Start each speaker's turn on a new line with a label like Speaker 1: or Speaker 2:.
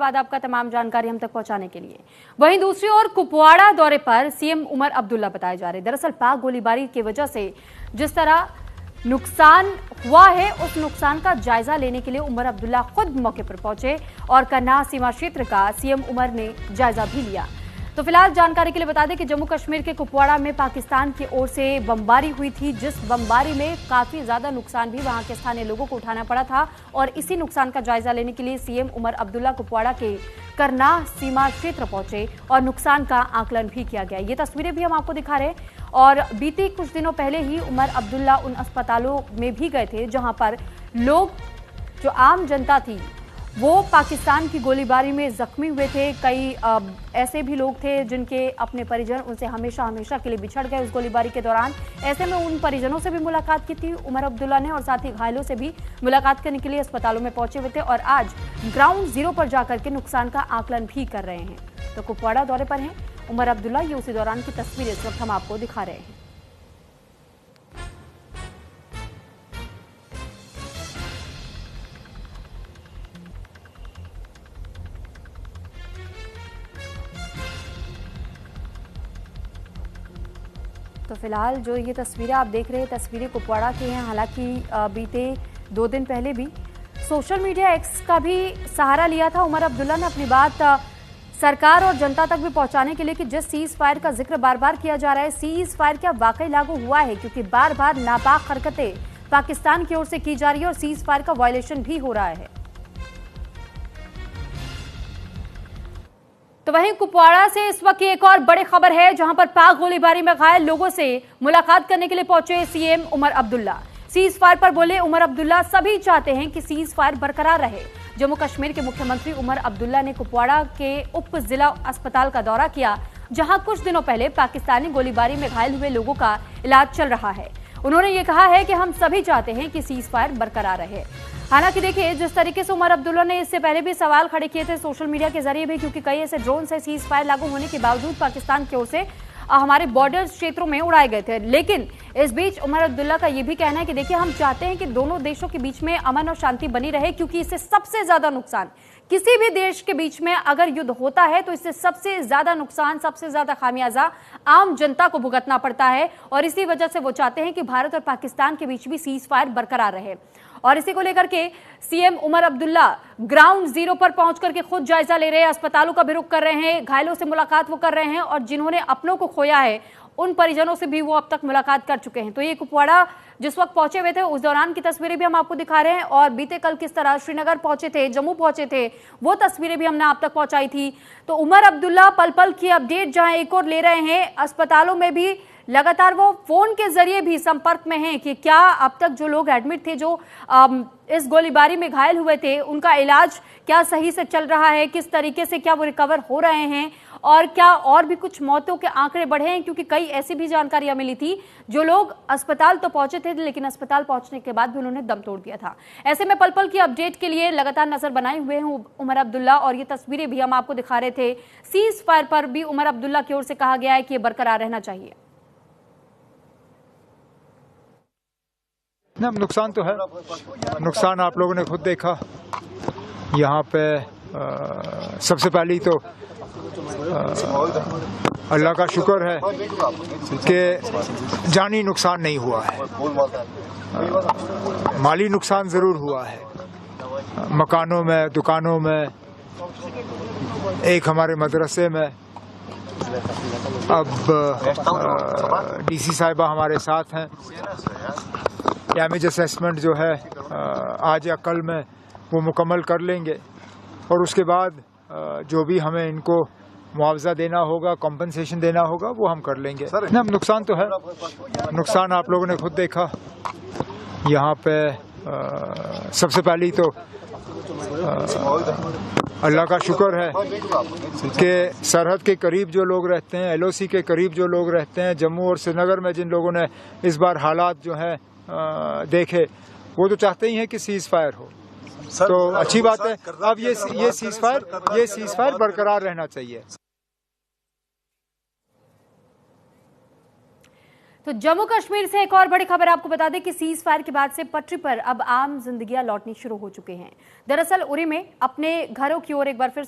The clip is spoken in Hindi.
Speaker 1: धन्यवाद आपका तमाम जानकारी हम तक पहुंचाने के लिए। वहीं दूसरी ओर कुपवाड़ा दौरे पर सीएम उमर अब्दुल्ला बताए जा रहे। दरअसल पाक गोलीबारी की वजह से जिस तरह नुकसान हुआ है उस नुकसान का जायजा लेने के लिए उमर अब्दुल्ला खुद मौके पर पहुंचे और करनाह सीमा क्षेत्र का सीएम उमर ने जायजा भी लिया। तो फिलहाल जानकारी के लिए बता दें कि जम्मू कश्मीर के कुपवाड़ा में पाकिस्तान की ओर से बमबारी हुई थी, जिस बमबारी में काफी ज्यादा नुकसान भी वहां के स्थानीय लोगों को उठाना पड़ा था और इसी नुकसान का जायजा लेने के लिए सीएम उमर अब्दुल्ला कुपवाड़ा के करनाह सीमा क्षेत्र पहुंचे और नुकसान का आकलन भी किया गया। ये तस्वीरें भी हम आपको दिखा रहे हैं और बीते कुछ दिनों पहले ही उमर अब्दुल्ला उन अस्पतालों में भी गए थे जहां पर लोग, जो आम जनता थी, वो पाकिस्तान की गोलीबारी में जख्मी हुए थे। कई ऐसे भी लोग थे जिनके अपने परिजन उनसे हमेशा के लिए बिछड़ गए उस गोलीबारी के दौरान। ऐसे में उन परिजनों से भी मुलाकात की थी उमर अब्दुल्ला ने और साथ ही घायलों से भी मुलाकात करने के लिए अस्पतालों में पहुंचे हुए थे और आज ग्राउंड जीरो पर जाकर के नुकसान का आकलन भी कर रहे हैं। तो कुपवाड़ा दौरे पर हैं उमर अब्दुल्ला, ये उसी दौरान की तस्वीरें इस वक्त हम आपको दिखा रहे हैं। तो फिलहाल जो ये तस्वीरें आप देख रहे हैं, तस्वीरें कुपवाड़ा की हैं। हालांकि बीते 2 दिन पहले भी सोशल मीडिया एक्स का भी सहारा लिया था उमर अब्दुल्ला ने अपनी बात सरकार और जनता तक भी पहुंचाने के लिए कि जिस सीज फायर का जिक्र बार बार किया जा रहा है, सीज फायर क्या वाकई लागू हुआ है, क्योंकि बार बार नापाक हरकतें पाकिस्तान की ओर से की जा रही है और सीज फायर का वायलेशन भी हो रहा है। तो वहीं कुपवाड़ा से इस वक्त एक और बड़ी खबर है जहां पर पाक गोलीबारी में घायल लोगों से मुलाकात करने के लिए पहुंचे CM Omar Abdullah. Cease fire पर बोले उमर अब्दुल्ला, सभी चाहते हैं कि सीज फायर बरकरार रहे। जम्मू कश्मीर के मुख्यमंत्री उमर अब्दुल्ला ने कुपवाड़ा के उप जिला अस्पताल का दौरा किया जहां कुछ दिनों पहले पाकिस्तानी गोलीबारी में घायल हुए लोगों का इलाज चल रहा है। उन्होंने ये कहा है कि हम सभी चाहते हैं कि सीज फायर बरकरार रहे। हालांकि देखिए, जिस तरीके से उमर अब्दुल्ला ने इससे पहले भी सवाल खड़े किए थे सोशल मीडिया के जरिए भी, क्योंकि कई ऐसे ड्रोन से सीज फायर लागू होने के बावजूद पाकिस्तान की ओर से हमारे बॉर्डर क्षेत्रों में उड़ाए गए थे। लेकिन इस बीच उमर अब्दुल्ला का यह भी कहना है कि देखिए, हम चाहते हैं कि दोनों देशों के बीच में अमन और शांति बनी रहे, क्योंकि इससे सबसे ज्यादा नुकसान किसी भी देश के बीच में अगर युद्ध होता है तो इससे सबसे ज्यादा नुकसान, सबसे ज्यादा खामियाजा आम जनता को भुगतना पड़ता है और इसी वजह से वो चाहते हैं कि भारत और पाकिस्तान के बीच भी सीज फायर बरकरार रहे। और इसी को लेकर के CM Omar Abdullah ground zero पर पहुंच करके खुद जायजा ले रहे हैं, अस्पतालों का भी रुख कर रहे हैं, घायलों से मुलाकात वो कर रहे हैं और जिन्होंने अपनों को खोया है उन परिजनों से भी वो अब तक मुलाकात कर चुके हैं। तो ये कुपवाड़ा जिस वक्त पहुंचे हुए थे उस दौरान की तस्वीरें भी हम आपको दिखा रहे हैं और बीते कल किस तरह श्रीनगर पहुंचे थे, जम्मू पहुंचे थे, वो तस्वीरें भी हमने आप तक पहुंचाई थी। तो उमर अब्दुल्ला पल पल की अपडेट जहां एक और ले रहे हैं, अस्पतालों में भी लगातार वो फोन के जरिए भी संपर्क में हैं कि क्या अब तक जो लोग एडमिट थे, जो इस गोलीबारी में घायल हुए थे, उनका इलाज क्या सही से चल रहा है, किस तरीके से क्या वो रिकवर हो रहे हैं और क्या और भी कुछ मौतों के आंकड़े बढ़े हैं, क्योंकि कई ऐसी भी जानकारियां मिली थी जो लोग अस्पताल तो पहुंचे थे लेकिन अस्पताल पहुंचने के बाद भी उन्होंने दम तोड़ दिया था। ऐसे में पल पल की अपडेट के लिए लगातार नजर बनाए हुए हैं उमर अब्दुल्ला और ये तस्वीरें भी हम आपको दिखा रहे थे। सीज फायर पर भी उमर अब्दुल्ला की ओर से कहा गया है कि ये बरकरार रहना चाहिए।
Speaker 2: ना, नुकसान तो है, नुकसान आप लोगों ने खुद देखा। यहाँ पे सबसे पहली तो अल्लाह का शुक्र है कि जानी नुकसान नहीं हुआ है, माली नुकसान ज़रूर हुआ है, मकानों में, दुकानों में, एक हमारे मदरसे में। अब डीसी साहिबा हमारे साथ हैं, डैमेज असेसमेंट जो है आज या कल में वो मुकम्मल कर लेंगे और उसके बाद जो भी हमें इनको मुआवजा देना होगा, कॉम्पनसेशन देना होगा, वो हम कर लेंगे। ना, नुकसान तो है, नुकसान आप लोगों ने खुद देखा। यहाँ पे सबसे पहली तो अल्लाह का शुक्र है कि सरहद के करीब जो लोग रहते हैं, एलओसी के करीब जो लोग रहते हैं, जम्मू और श्रीनगर में जिन लोगों ने इस बार हालात जो हैं देखे, वो तो चाहते ही हैं कि सीज फायर हो। तो अच्छी बात है। अब ये सीज फायर बरकरार रहना चाहिए।
Speaker 1: तो जम्मू कश्मीर से एक और बड़ी खबर आपको बता दें कि सीज फायर के बाद से पटरी पर अब आम जिंदगियां लौटनी शुरू हो चुके हैं। दरअसल उरी में अपने घरों की ओर एक बार फिर